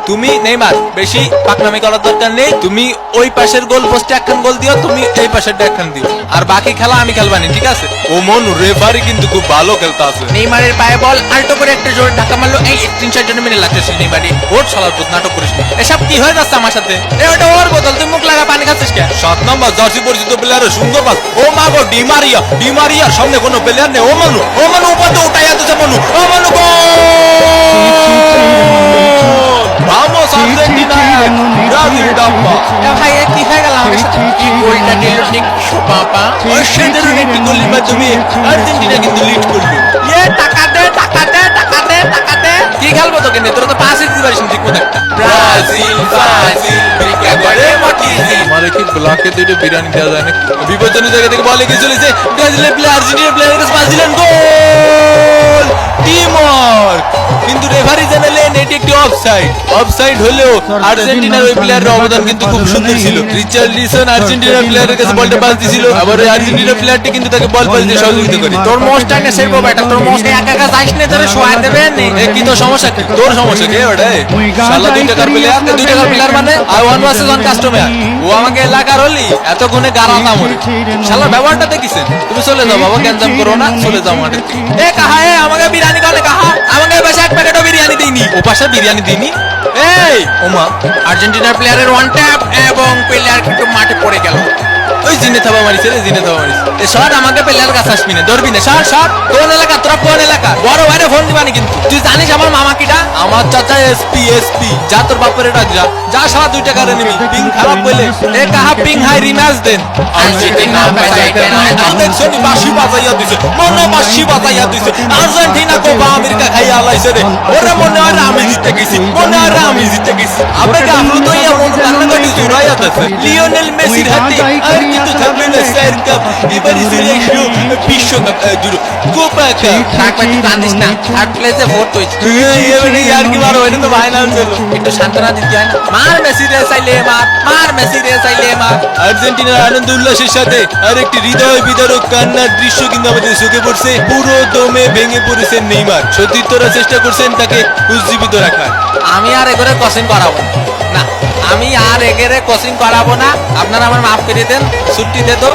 তুমি নেইমার বেশি পাকনামি করার দরকার নেই। তুমি ওই পাশের গোল পোস্টে একখান গোল দিও, তুমি এই পাশেরটা একখান দিও, আর বাকি খেলা আমি খেলবানি, ঠিক আছে? ও মনু রেফারি কিন্তু খুব ভালো খেলতে আছে। নেইমারের পায়ে বল আল্টো করে একটা জোরে ধাক্কা মারলো। এই 3-4 মিনিট লাগতেছে নেইমারি। ওর শালার পুত নাটক করিস না। এসব কি হয়ে যাচ্ছে আমার সাথে? ওটা ওর বোতল, তুই মুখ লাগা পানি খাচ্ছিস কে? 7 নম্বর জার্সি পরিচিত প্লেয়ারের সুন্দর পাস। ও মা গো, ডিমারিয়ার সামনে কোনো প্লেয়ার নেই। ও মনু উপাতে উঠাইয়া দিছে মনু। ও মনু গোল! Vamos Argentina! Brazil ডাব্বা। ভাই কি হয়ে গেল আমাদের সাথে? কি গোলটা দিল ঠিক বাবা। অসাধারণ একটি গোলের মাধ্যমে আর্জেন্টিনা কিন্তু লিড করলো। টাকা দে টাকা দে টাকা দে টাকা দে। কি খেলবো তোকে নে? তোরা তো পাসই দিতে পারিস না ঠিক মতো একটা। ব্রাজিল ভিক্ষা করে মটিজি। আমারে কি ব্লকে দুটো বিরিয়ানি দেওয়া যায় নাকি? বিপজ্জনক জায়গা থেকে বল এগিয়ে চলেছে ব্রাজিলের প্লেয়ার, আর্জেন্টিনার প্লেয়ারের কাছে পাস দিলেন, গোল! টিমওয়ার্ক। কিন্তু রেফারি জানালেন এটি একটি অফসাইড হলেও আর্জেন্টিনার ওই প্লেয়ারের অবদান কিন্তু খুব সুন্দর ছিল। রিচার্লিসন আর্জেন্টিনার প্লেয়ারের কাছে বলটা পাস দিছিল, আবার ওই আর্জেন্টিনার প্লেয়ারটি কিন্তু তাকে বল পাস দিয়ে সহযোগিতা করে। তোর মোস্টটা নে সেরবো বেটা, তোর মোস্টে একা একা যাইস না, তোরে শোয়া দেবে নে। কি তোর সমস্যা কি? তোর সমস্যা কি ওটা? শালা 2 টাকার প্লেয়ার মানে আর 1 ভার্সেস 1 কাস্টমার। ও আমাকে এলাকার হলি এত গুণে গারাতা মরে। শালার ব্যবহারটা দেখিছেন? তুমি চলে যাও বাবা, গ্যাঞ্জাম করো না, চলে যাও মাঠে। কাহা আমাকে বিরিয়ানি কানে কাহা, আমাকে পাশে এক প্যাকেটও বিরিয়ানি দেইনি। ও পাশে বিরিয়ানি দেইনি। এই ওমা, আর্জেন্টিনার প্লেয়ারের ওয়ান ট্যাপ এবং প্লেয়ার কিন্তু মাঠে পড়ে গেল। ওই জিনে থাবা মারিছে রে, জিনে থাবা মারিছে। এ শট আমাকে প্লেয়ার কাছে আসবি না, ধরবি না। শট কোন এলাকা? তোরা কোন এলাকা? বড় ভাইরে ফোন দিবানি কিন্তু। তুই জানিস আমার মামা কিটা? আমার চাচা এসপি। যা তোর বাপের ডাক যা শালা 2 টাকার নিবি। পিং খারাপ বলে কাহা পিং হাই রিম্যাচ দেন। আর্জেন্টিনা বাজাইতে না দেখছনি বাঁশি বাজাইয়া দিছে, মনে বাঁশি বাজাইয়া দিছে। আর্জেন্টিনা কোপা আমেরিকা খাইয়া আলাইছে রে। ওরে মনে হয় আমি জিতে গেছি, আবেগে আপ্লুত হইয়া মন কান্নাকাটি জুড়াইয়া আছে। লিওনেল মেসির হাতে আর কিন্তু থাকবে না স্যার কাপ, এবারে চলে এসো বিশ্বকাপ কোপা কাপ। থাকবে কান্দিস না, থার্ড প্লেসে ভোট হইছে। এবারে আর কি মারো, এটা তো ফাইনাল ছিল। একটু সান্ত্বনা দিতে হয় না? মার মেসি রে চাইলে মার। আর্জেন্টিনার আনন্দ উল্লাসের সাথে আর একটি হৃদয় বিদারক কান্নার দৃশ্য কিন্তু আমাদের চোখে পড়ছে। পুরো দমে ভেঙে পড়েছেন নেইমার। সতীর্থরা চেষ্টা করছেন তাকে উজ্জীবিত রাখার। আমি আর এগরে কোচিং করাবো না, আপনারা আমার মাফ করে দেন, ছুটি দে তো।